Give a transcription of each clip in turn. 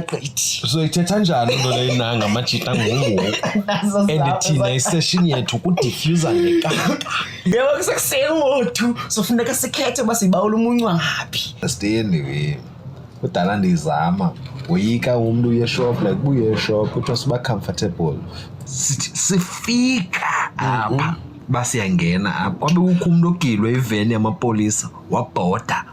ngagqithi so ithetha njani into leyo inanga amajita ngoku and thina isession yethu kudiffuser ngekaka yebo kusekuseni ngo-2 so funeka sikhethe uba sibawula umuncwa ngaphi steni we kudala ndizama woyika umuntu uyeshop like buye eshop kuthiwa siba comfortable sifika apha basiyangena apha kwabe kukho umuntu ogilwe iveni yamapolisa wabhoda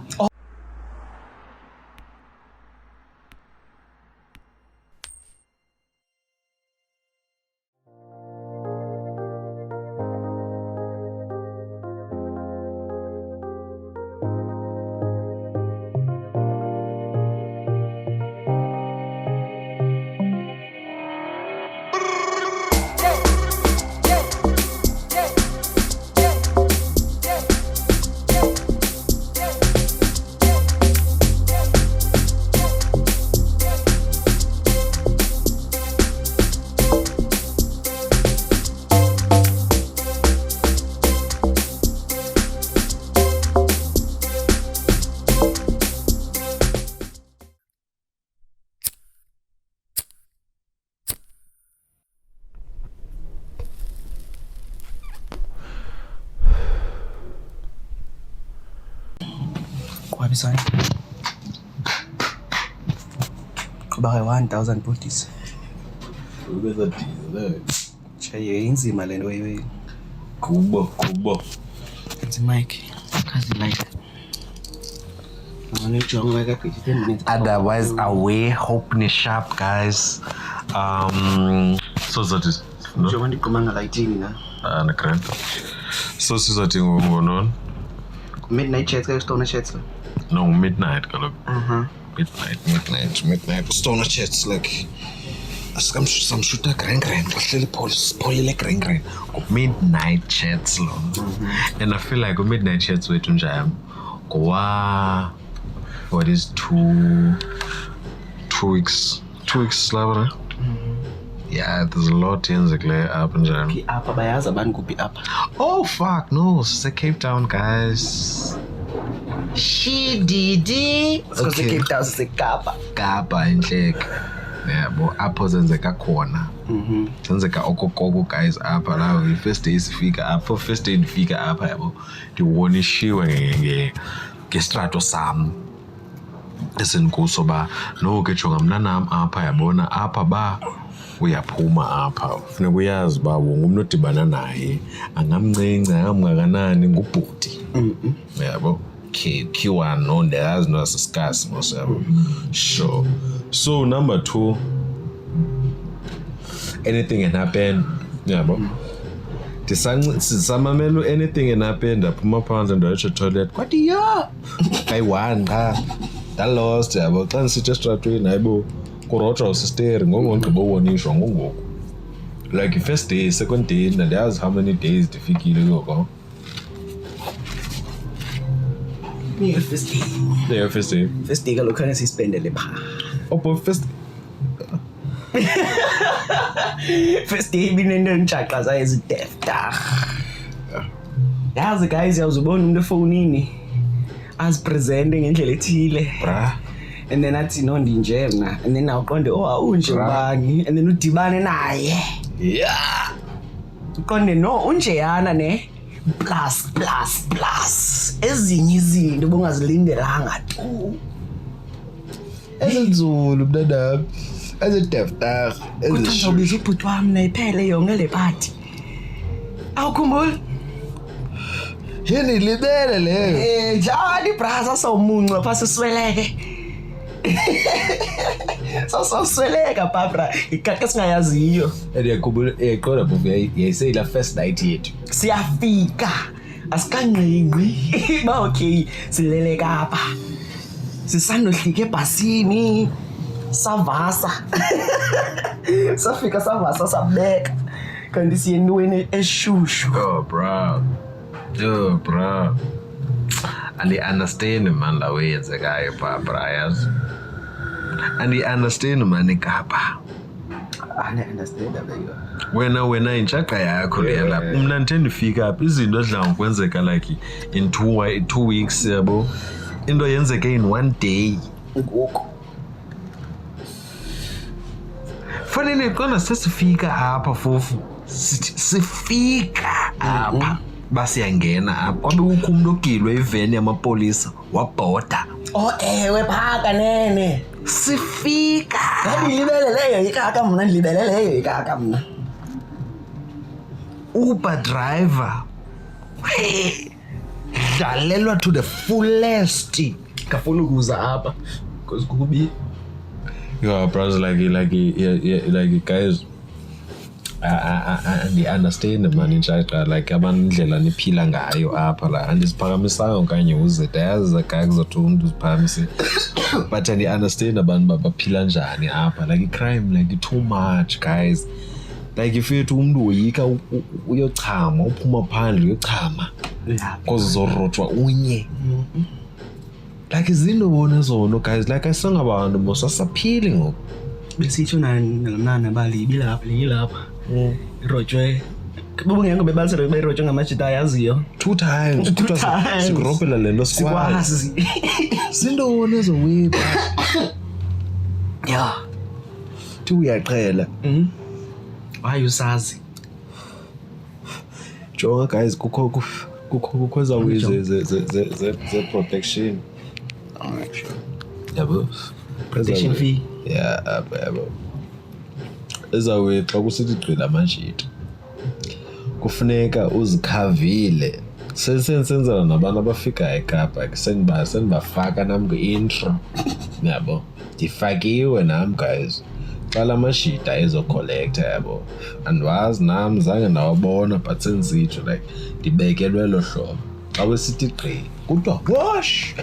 Wabisani kuba 1000 bodies ubeza diesel chaye inzima lento wewe kubo it's Mike kazi like jonga ka 10 minutes otherwise away hope ni sharp guys so that is no jonga ndiqomanga lightini na na grand so sizothi ngonon midnight chats ka Stoner chats no midnight kaloku midnight Stoner chats like samshuta grand kahleli polile grand midnight chats lo and I feel like midnight chats wethu njalo ngowa what is 2 weeks labra yeah there's a lot yenzekile apha njalo apha bayazi abantu kuphi apha oh fuck no it's Cape Town guys she did okay Cape Town Kapa inhleke yabo apho zenzeka khona zenzeka okokoko guys apha la first day sifika apha first day ndifika apha yabo ndiwonishiwe ngestrato sam esenkuso ba no ke jonga mna nam apha yabona apha ba uyaphuma apha kufuneka uyazi ba wonke umuntu odibana naye angamncinci angamngakanani ngubhuti yabo Q1 no ndayazi no asiscas mosabo sure so number 2 anything can happen yabo sisamamelo anything can happen ndaphuma phandle ndayotsho toilet kwathi ya kayi-1 qha ndalost yabo xa ndisithi estratweni hayibo kurotsha usisteri ngongogqiba uwonishwa ngongoku like first day second day ndayazi how many days ndifikile yoko first day kaloku khane sispendele pha opo first day binento ntshaxa zayo zidefta yazi guys uyawuzibona umuntu efonini azipresente ngendlela ethile bra and then athi no ndinje mna and then awuqonde awunje ubani and then udibane naye yeah uqonde no unjeyana ne plus ezinye izinto bongazilindelanga tu ezinzulu mntanami ezideftar ezishobisa ubhuti wami nayiphele yonke le party awukhumbuli yini libele leyo njani brasa sawumunca phasi sisweleke sawusweleka babra ikaka singayaziyo andiyakhumbula qona bovu yayiseyila first night yethu siyafika asikanqinqi ba okay sileleka apha sisandohlika ebhasini savasa safika savasa sabeka kanti siyenweni eshushu yo bro andi-understand man la weyenzekayo pha brayas andi-understand man ekapa wena intshaqa yakho leya lapha mna ndithe ndifika apha izinto ezidla ngokwenzeka like in 2 weeks yabo into yenzeke in 1 day ngoku fanele qona sesifika apha fofu sifika apha basiyangena apha kwabe kukho umuntu ogilwe iveni yamapolisa wabhoda ewe phaka nene sifika ndilibeleleyo ikaka mna ndilibeleleyo ikaka mna Uber driver dlalelwa to the fullest kafuna ukuza apha because kubi yeah bros like guys I understand man intshaqa like abandlela niphila ngayo apha la andisiphakamisanga okanye uzeta yazi akayi kuzothi umuntu uziphakamise but I understand abantu baphila njani apha like crime like too much guys like if you umuntu uyika uyochama uphuma phandle uyochama because zorotshwa unye like izinto bona zona guys like asingabantu mosasaphili ngoku besitsho nalamnana balibi lapha lilapha irotshwe bubungeko bebalisela bayirotshwe ngamajita ayaziyo 2 times kuthiwa sikuropela lento sikwazi zinto bona ezowepa yeah thi uyaqhela why usazi jonga guys kukho ezawize ze protection alright sure yabo protection fee yeah yabo ezawe xa kusithi gqila amashiti kufuneka uzikhavile sensenzela nabantu abafika eKapa senibafaka nami ku-intro yabo ndifakiwe nami guys xa la mashita ezocollecta yabo andiwazi nami zange ndawabona but senzitsho like ndibekelwe lo hlobo xa wesithi gqi kuthiwa wash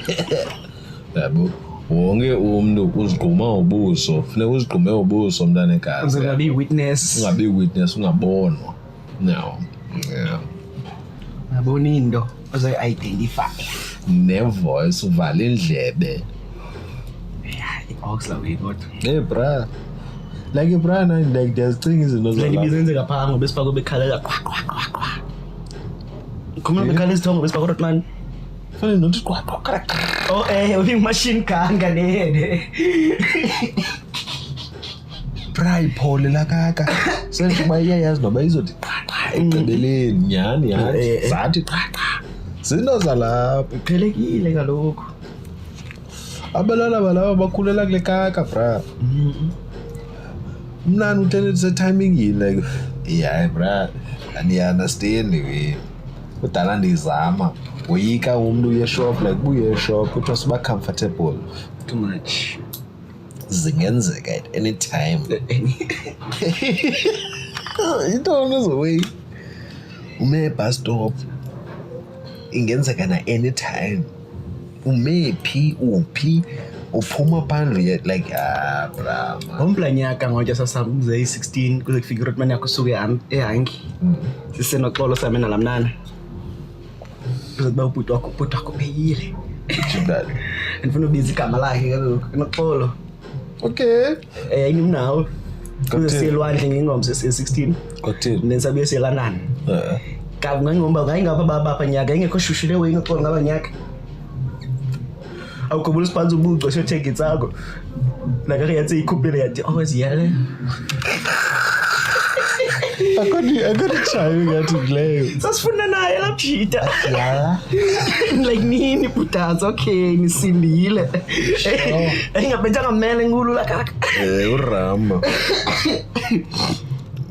yabo wonke umuntu uzigquma ubuso funeka uzigqume ubuso mntanekazi ungabi witness ungabonwa no yeah ngabona into ozoyi-identify nevoice uvala indlebe i-ox la kodwa bra like bra na like ndiyazicinga izinto like ibizenzeka phaa ngoba esifakwe bekhalela qwa khona bekhala isithongo besifakwe rotman fanele nothi qwa uyi-machine gun kanene bra iphole lakaka senhle uba iyayazi noba izothi qha ekugqibeleni nyhani zathi qha zinto zalapho iqhelekile kaloku abantwana balaba bakhulela kule kaka bra mnani uhlele setimingile like yeah bra andiunderstand we kudala ndizama uyika umuntu uye shop like buye shop kuthiwa siba comfortable too much zingenzeka at any time into nezoway ume bus stop ingenzeka na anytime umephi uphi uphuma phandle like bra ngompla nyaka ngoja sasamze i-16 kuze kufike irotman yakho usuke ehangi sisenoxolo same nalamnana kuzokuba ubhuti wakho pheyile andifuna ubiza igama lakhe kaloku enoxolo okay ayimnawo kuze siyelwandle ngengomso siye-16 kothini then sabuye siyelandana ngangomba ngayingapha bapha nyaka ingekho shushu lewe ingexolo ngaba nyaka awukhumbula isipanza ubuco siyothenga sakho nakake yathi ikhuphile yathi ziyale akodichayo ngathi kuleyo sasifuna naye lapshita like nini butaza okay nisindile engabethanga mmele nkulu lakaka urama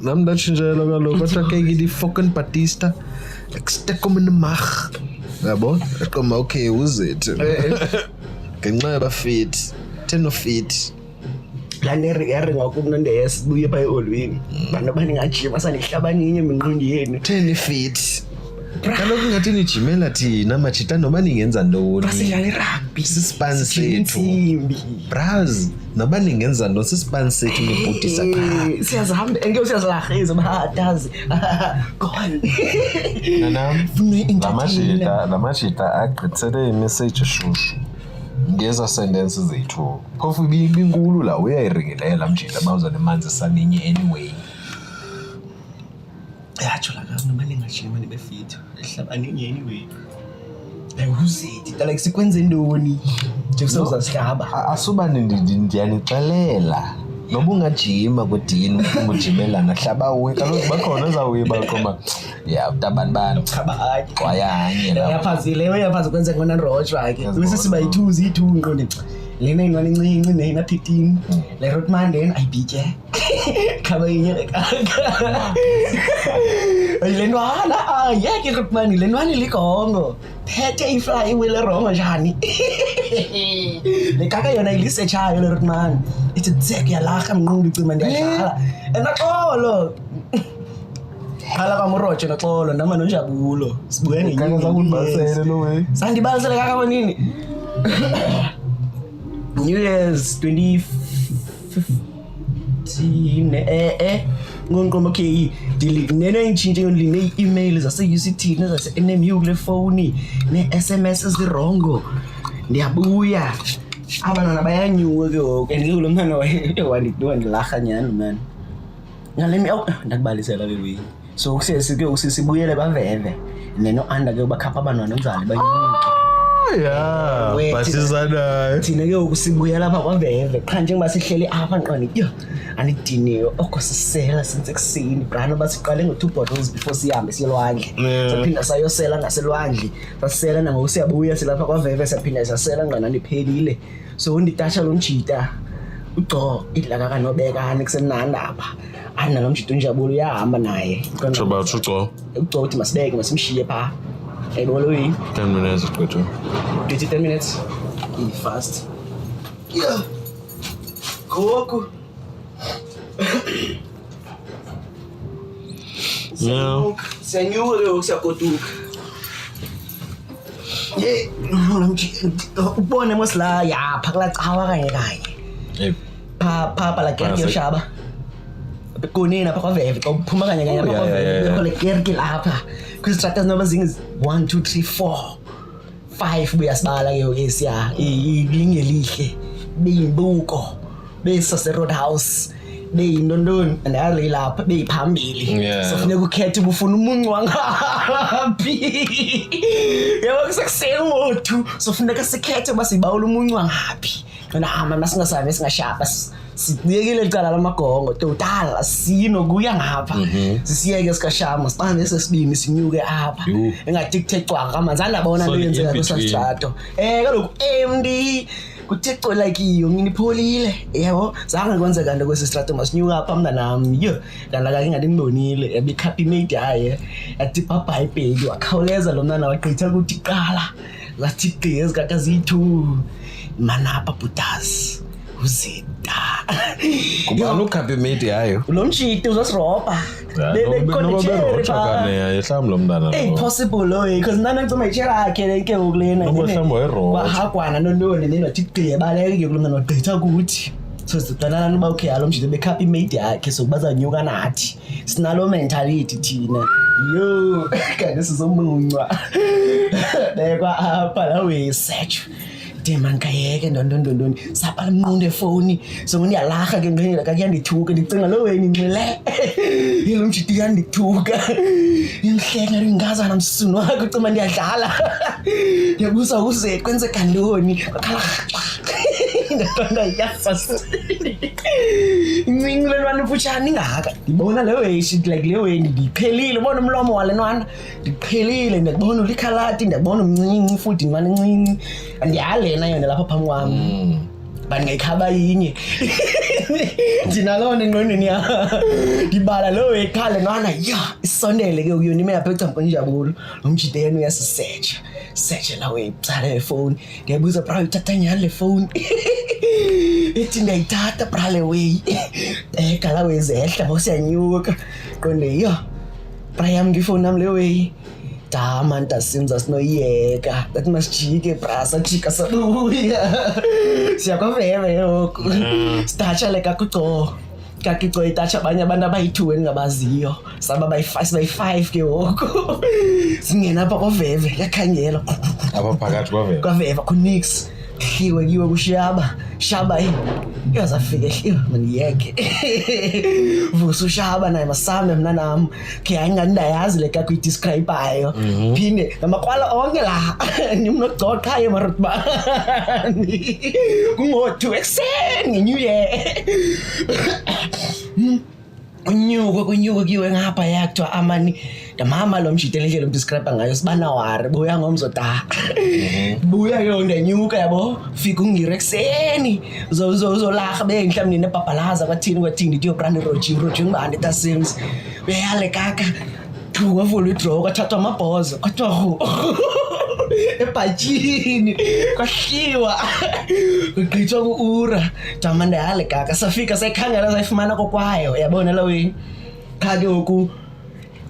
nam ndatshintshela kaloku kodwa ke ngidi fucking Batista stekom in the mag yabo eqoma okay uzethe ngenxa yabafit 10 of feet laneri ngakumnandi yesibuye pha eolweni bantu abaningajima sanihlabaninye minqundi yenu 10 feet kaloku ngathi nijimela thina machita noba ningenza ntoni basidlala irugby sispan sethu braz noba ningenza ntoni sispan sethu nebhutisa phaa siyazihamba engeke siyazilahiza bahatazi gone nanam la mashita agqithisele imessage eshushu ngeza sentences zethu phofu ibinkulu la uyayiringilela mjila bawuza nemanzi esaninye anyway yatsho la kami noma ningajima nibe fit ehlabaninye anyway like uzithi like sikwenze ntoni nje kusawuza sihlaba asuba ndiyanixelela noba ungajima kudini ungujimelana hlaba uwe kaloku bakhona ezawuye bakhoma ya utabani bani kwayanye la yaphazi kwenza ngona roja ke bese siba ithuzi ithunqo lena ingane incinci nena 13 le Rotman then ayibhitye khaba yinye lekaka lenwana ayeke Rotman lenwana ligongo phethe ifly wile rongo njani lekaka yona ilise chayo le Rotman ithi tsek yalaga mnqulu icima ndiyadlala enaxolo khala kamrojo naxolo nama nojabulo sibuye ngenyanga zakubasele lo we sandibalisele kaka bonini New Year's 2015 ngonqomo okay nene inchinje nline email zase UCT nezase NMU kule phone ne SMS ezirongo ndiyabuya abantwana bayanyuka ke ngoku andikulo mntana wandilaha nyani man ngalemi ndakubalisela lewe so kusesike usisibuyele baveve neno anda ke bakhapha abantwana omzali banyuke yeah basizana thina ke ukusibuyela lapha kwaveve qha njengoba sihleli apha nqani yo anidiniwe okosisela since kusini brano basiqale ngo 2 bottles before sihambe siyelwandle saphinda sayosela ngaselwandle sasela nangoku siyabuya silapha kwaveve saphinda sasela ngqana niphelile so unditasha lo mjita uGco idlaka kanobekani kusemnanda apha ana lo mjita unjabulo uyahamba naye choba uGco uthi masibeke masimshiye pha ayibolo yini 10 minutes uGco 10 minutes fast yeah goku yeah senyulo siyagoduka ubone mosla yapha kula cawa kanye pha la kerke ushaba bekonina pha kwaveve xa uphuma kanye pha kwaveve bekho le kerke lapha kwizitratas noba zingi 1 2 3 4 5 buyasibala ke esiya ilinge lihle beyimbuko besase roadhouse beyindondoni andali lapha beyiphambili sofuneka ukhethe ubufuna umuncu wangaphi yebo kusekuseni ngo2 sofuneka sikhethe basibawula umuncu wangaphi noma masingasabe singashapa sibuyekile licala lamagongo total asino kuya ngapha sisiyeke sikashama siqhambe sesibini sinyuke apha engathi kuthecwa kamanzi andabona le yenzeka kusastrato kaloku MD kuthixo like iyo nginipholile yebo zange kwenzeka nto kwesistrato masinyuka apha mntanami yo ndalaka ngingadinibonile yabikhaphi mate haye yathi bye baby wakhawuleza lo mntana wagqitha ukuthi qala lathi gqezi kakazithu manapha butas uzita kubani ukhaphi mate yayo lo mshiti uzosiroba yehlamlo mntana possible lo because nana ngicoma ichera yakhe lenke ukulena ngohlambo eroba bahagwana nondoni nenathi gqebaleke kulo mntana wagqitha ukuthi so siqala noba okay lo mshiti bekhaphi mate yakhe so bazanyuka nathi sinalo mentality thina yo kanti sizomuncwa bekwa apha la we search man kayeke ndondondondoni sapala mnqonde phone so ngiyalaha ke ngene kakuyandithuka ndicinga lo wena incile yilo mjiti yandithuka inhleka ngingazana msunu wakho ucima ndiyadlala ndiyabuza uze kwenzeka ntoni akhala ndaqonda yafas incile lwana fushani ngaka ndibona le way shit like le way ndiphelile ubona umlomo walenwana ndiphelile ndibona ulikhalati ndibona umncinci futhi imali encinci andiyalena yona lapha phambi kwami bangayikhaba yinye ndinalona engqondweni ya ndibala lo ekhale nwana ya isondele ke uyona ime yapha ecampo njabulo lo mjite yena uyasisearch la we tsale phone ndiyabuza bra uthatha nyani le phone ethi ndiyayithatha bra le way kala wezehla bosiyanyuka qonde yo bra yam ngifone nami le way dama ntasimza sinoyeka that masijike brasa jika sabuya siyakwaveve yoko stacha leka kuco kakico itacha abanye abantu abayi2 engabaziyo saba bayi5 ke woko singena apha kwaveve yakhangela apha phakathi kwaveve kwaveve kunix Kiwe kushaba shaba iyazafika ehliwa maniyeke vusa ushaba naye masame mina nami ke ayingandayazi le ka kuyidescribe ayo phinde ngamakwala onke la nimnogcoqa haye marutbani kungo-2 ekseni new year kunyuko kiwe ngapha yakuthiwa amani mama lo mshitele nje lo describe ngayo sibana wari buya ngomzota buya yonke nyuka yabo fika ungirekseni uzolaga benhla mina babhalaza kwathini diyo brand roji ngibande tasins uyale kaka ngavula idraw kwathathwa amabhozo kwathiwa ebhajini kwahliwa kugqithwa ku-ura jamanda yale kaka safika sayikhangela sayifumana kokwayo yabona la wena khake oku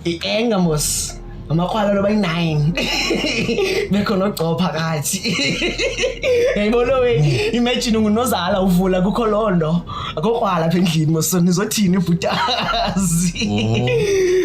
i-engamos amakhwala loba yi-9 bekhona ogco phakathi yayibona wena imagine ungunozala uvula kukho londo akokrwala apha endlini mosonizothini ibhutazi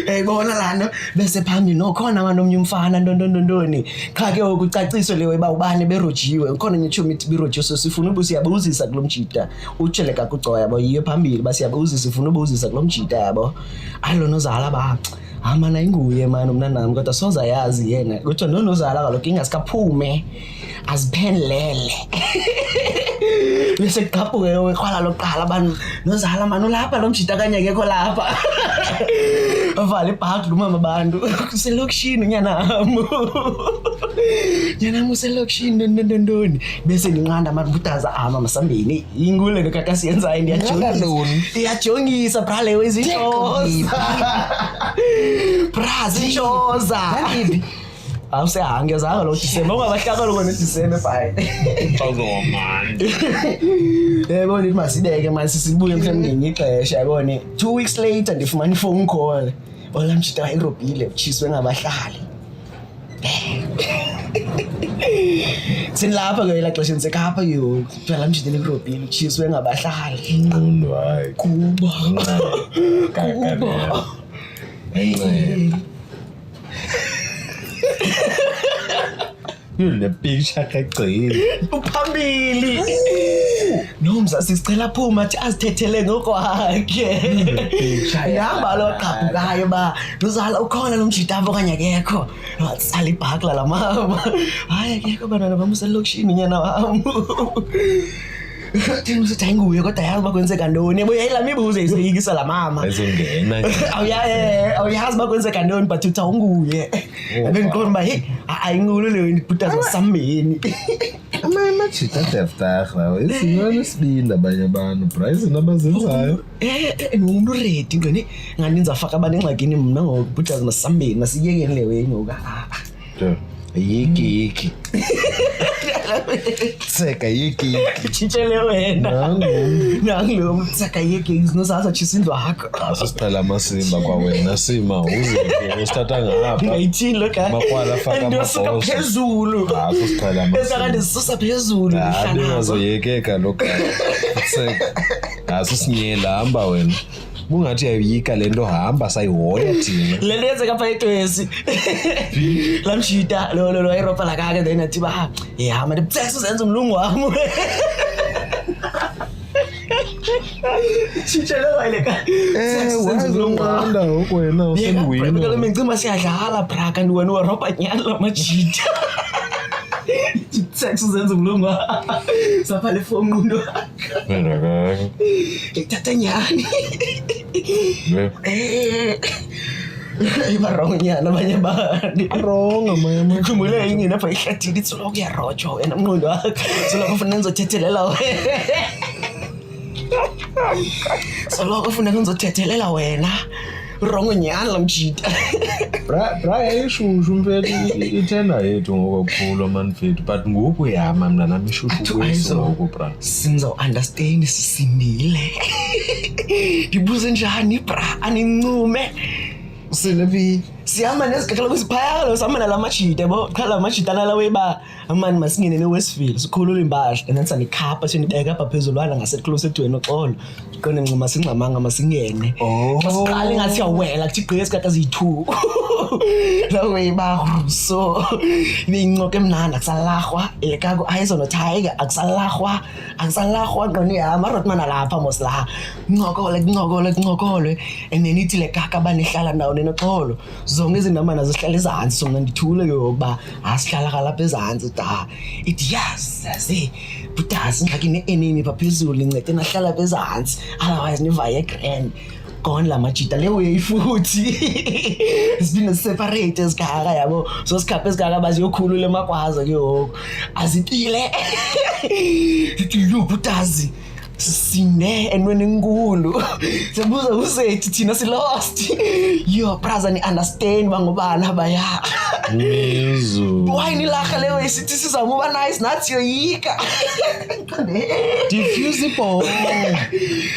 yayibona lana bese phambili nokhona manomnye umfana ndondondondoni khake ukucaciswe lewe ba ubani berojiwe ukhona nitsho mithi birojiwe sifuna ubusiyabuzisa kulo mjita utshele kakucoya yabo yiyo phambili basiyabuzisa sifuna ubuzisa kulo mjita yabo alonozala ba amana inguye manje umnanami kodwa soza yazi yena kuthiwa nonozala kaloku ingasikaphume aziphenlele bese kuqaphuke wekhwala lokuqala abantu nozala manje ulapha lo mjita kanye kekho lapha avala ibhaki lumama abantu selokishini nyanami uselokishini ndondondoni bese ninqanda manje butaza masambeni ingule lokakasiyenzayo ndiyajongisa bra leyo izitshoza Braziliosa. Awusehangezanga lo December ungabahlaka lo December bye. Man. Yebo nithi masideke manje sibuye mhlawumbe ngixesha yabone 2 weeks later ndifumana iphone call. Olamjita ayirobhile uchiswe ngabahlali. Sinlapha ke la xesha nsekapha yo. Phela mjita ayirobhile uchiswe ngabahlali. Ngondo hayi. Kuba. Yule picture kagcile uphambili nomza sicela phuma athi azithethele ngokwakhe yahamba lo qabhukayo ba uzala ukhona lo mjitavo kanye akekho watsala ibhakla la mama hayi akekho bana bamuselokishini nyana wami thina usithi ayinguye kodwa yazi bakwenzeka ntoni yabo yayila mibuzo izikisa la mama ezongena awuyazi bakwenzeka ntoni but uthi awunguye abengiqonda uba hey ayingulu leyo ndibhutaza masambeni amajita deftarha isiyona sibindi abanye abantu price nabazenzayo umuntu ready ngene nganinza afaka abantu engxakini mna ngokubhutaza masambeni masiyekeni leyo yenyoka yiki Tseka yiki chitshele wena nangu tseka yiki izinozasa chisindlo hakho asisicela amasimba kwa wena sima uze usithatha ngapha ngayithini lo ka makwala afaka amaboso phezulu asisicela amasimba esakade sisusa phezulu ngihlala azoyekeka lokho tseka asisinyela hamba wena bungathi ayiyika lento hamba sayihoya thina lento yenze kapha etwesi lamshita lo ayiropa la kake then athi ba hama ndibutsexa uzenza umlungu wami Chitshele wale ka wazongqanda okwena usengwini lo mengcima siyadlala bra kanti wena uropa nyana lamajita sex uzenza umlungu sapha le phone ngundo wena kaka ithatha nyani ibarong nyana abanye abantu wrong amanye khumule ingene apha ihlathini itsoloko kuyarojwa wena umnqondo wakho soloko ufuna nizothethelela wena soloko ufuna nizothethelela wena wrong nyana lamjita bra yayishushu mfethu ithenda yethu ngokukhulu manfethu but ngoku yama mna nami ishushu ngoku bra sinzo understand sisindile ndibuze njani bra anincume siyama nesikhala kusiphayalo sama nalamachita yabo khala machita nalawe ba amani masingene neWestfield sikhulula impahla and then sanikhapha sinibeka apha phezulwana ngaseCloset wena Xolo qone ncima singxamanga masingene masiqale ngathi yawela kuthi gqi esikhathi azi2 lawe ba so nincoke emnandi akusalahwa ekako ayizono tiger akusalahwa qone yama rotman lapha mosla nqokole and then ithi le kaka banehlala ndawo nenoxolo zonke izindamana zihlala ezantsi sona ndithule yokuba asihlala kalapha ezantsi da ithi yazi butasi ngaki ne-enemy phaphezulu incede nahlala apha ezantsi otherwise nivaye grand gone la majita leyo yayifuthi sibine separate esigaka yabo so sikhaphe esigaka baziyokhulula emakwaza kuyoko azipile sithi lubutazi sine enweni enkulu sibuza usethi thina silost yo brother ni understand bangobana baya why nilaga leyo isithi sizamuba nice nathi yoyika diffusible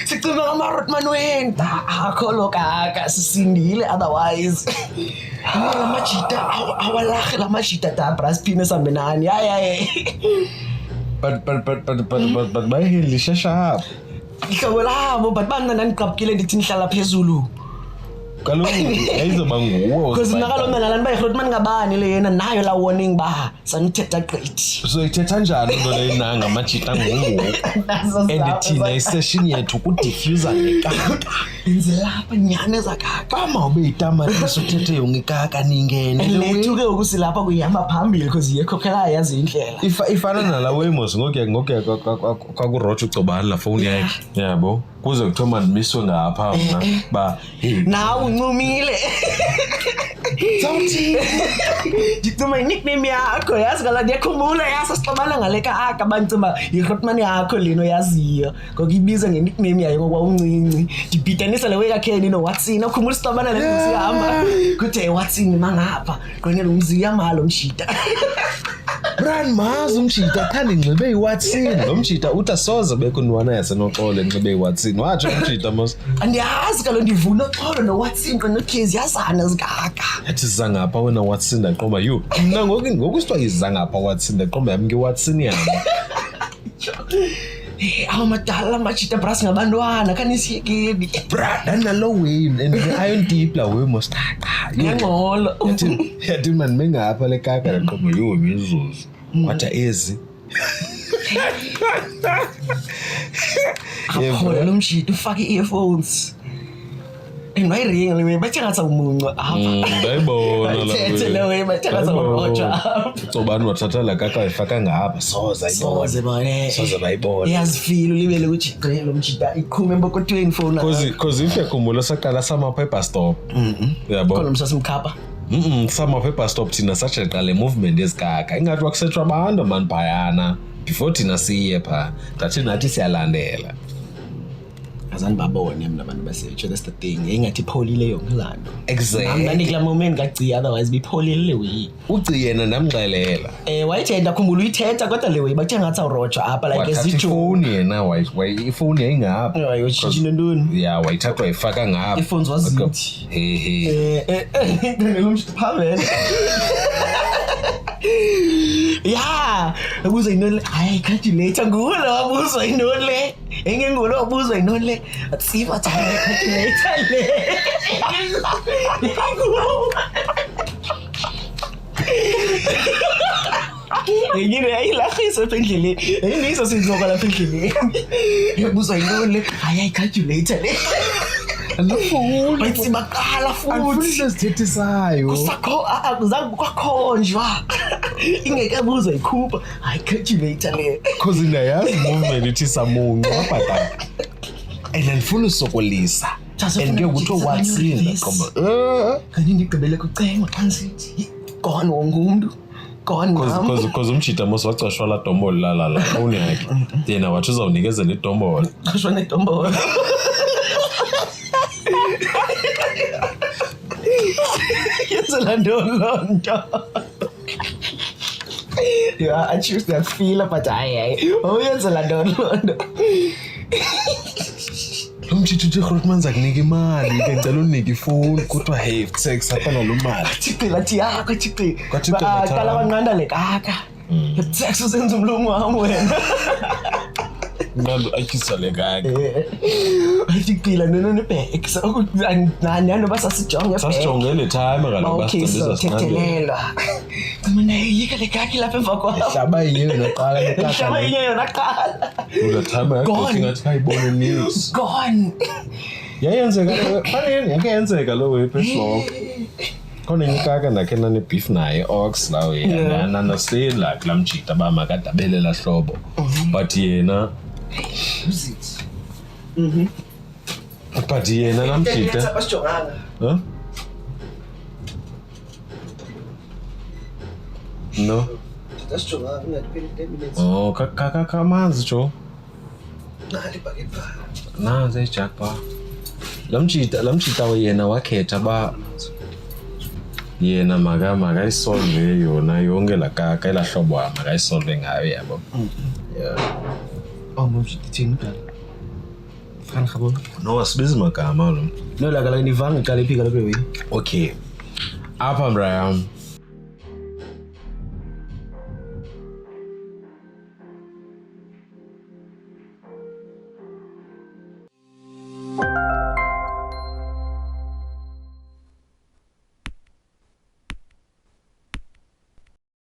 sicima kamarotman wenta akho lokaka sisindile otherwise amajita awalaga la majita da brass pine sambenani yaye but bayihendlisha sharp ihlobo labo but bana naniqabukile ndithi nihlala phezulu kaloku yayizoba nguwe because nakalona nalani bayirotman ngabani le yena nayo la warning ba sanithetha great so ithetha njani into le inanga amajita ngunguwe and thina isession yethu kudiffuser ngekaka inzilapha nyane zakaka kama ube itamati uthethe yongikaka ningene lethu ke ukusilapha kuyihamba phambili because yekhokhela yazi indlela ifana nalawo emos ngoke kwakurotsha ucobani la phone yakhe yabo kuze kuthiwa mandimiswe ngapha mna ba nawe uncumile zawuthi ngicuma i-nickname yakho yazi kala ndiyakhumbula yasasixabana ngale kaka bancima yirotman yakho leno yaziyo ngoku ibiza nge-nickname yayo ngokwawuncinci ndibhidanisa le wekakheni nowatsini akhumbula sixabana le sihamba kuthe watsini mangapha qone lo mziyama lo mshita Brand mazi umjita thanda inxibe iwatsini lo mjita uthi asoze bekho nwana yasenoxolo enxibe iwatsini watsho umjita mos andiyazi kalo ndivuna Xolo nowatsini qone Khezi yazana zikaka yathi zangapha wena watsini ndaqomba yo mna ngoku sithiwa izangapha watsini ndaqomba yami ngewatsini yami amadala amajita brass ngabantwana kanisiyekeni brad nalo way and iron deep la way mos ngengxolo yathi man mengapha le kaka ndaqomba yo mizuzu watha ezi apho lo mshito ufake earphones ringa lewe bathengatsa umunqa apha bayibona la thethe lewe bathengatsa uroja ucobani wathatha la kaka ifaka ngapha soze bayibona yazifile libele ukuthi lo mjita ikhume embokotweni phone cause if yakhumbula saqala sama paper stop yabo khona msasimkhapha sama paper stop thina sajeqa le movement ezikaka ingathi wakusetshwa abantu man phayana before thina siye pha ngathi nathi siyalandela azani babone mina abantu basecho that's the thing engathi pholile yonke lando exactly nami kula moment ngagciya otherwise bipholile we ugci yena namxelela wayithetha khumbula uyithetha kodwa le way bathe ngathi awuroja apha like ezithu phone yena ifone yayingapha wayoshishina ntoni ya wayithatha wayifaka ngapha iPhones wazithi lo mshito phambene ya ubuzwa inole hayi calculator ngulo wabuzwa inole engengulo wabuzwa inole atsiba thayi calculator le ngine ayilahisa pendleleni ayiniso sizoka lapha endleleni yabuzwa inole hayi calculator le alofoni bathi baqala futhi lesithethisayo kusakho akuzange kwakhonjwa ingekabuzwa ikhupha hayi calculator le cause ndayazi movement ithi samunqa wabhata and andifuna usokolisa and ke kuthiwa watsini qomba kanye ndigqibele kucenga kansithi gone wonke umuntu cause umjita mos wacashwa la dombolo la phone yakhe yena wathi uzawunikezela idombolo qashwa nedombolo yenzela ndolonto yeah, I choose that feel but I yenzela ndolonto lo mjito uthi Grootman zakunika imali ke ngicela unike ifoni kuthiwa hey sex apha nalo mali Chiqila thiyakho chiqila. Kwathi qela thapha. Qala banqanda le kaka. Sex usenza umlomo wami wena. nalo akhisa le kake Chiqila none back. So nani basasijonge back. sasijongele time kaloku Okay, so basicindisa thethelelwa. Mina yika le kaki lapha emva kwakho. hlaba yiyo naqala le Ngihlaba kaka inye yona qala. ula time Gone. ngathi ayibone news Gone. yayenzeka fanele yake yenzeka lo wepeslo khona inkaka nakhe nane beef naye ox lawo yena nanasela kulamjita bamakadebelela hlobo but yena Uzit. but yena namjita Basijonganga. huh no Basijonganga ngathi 10 minutes. oh kaka manzi jo Nali bakepha. nanze ijakpa lamjita yena wakhetha ba yena makayisolve yona yonke la kaka elahlobo makayisolve ngayo yabo yeah Oh, manje dithini qala. Kan khabo. no asibizi magama lo No la kala nivanga qala iphika lokho. okay apha mrayam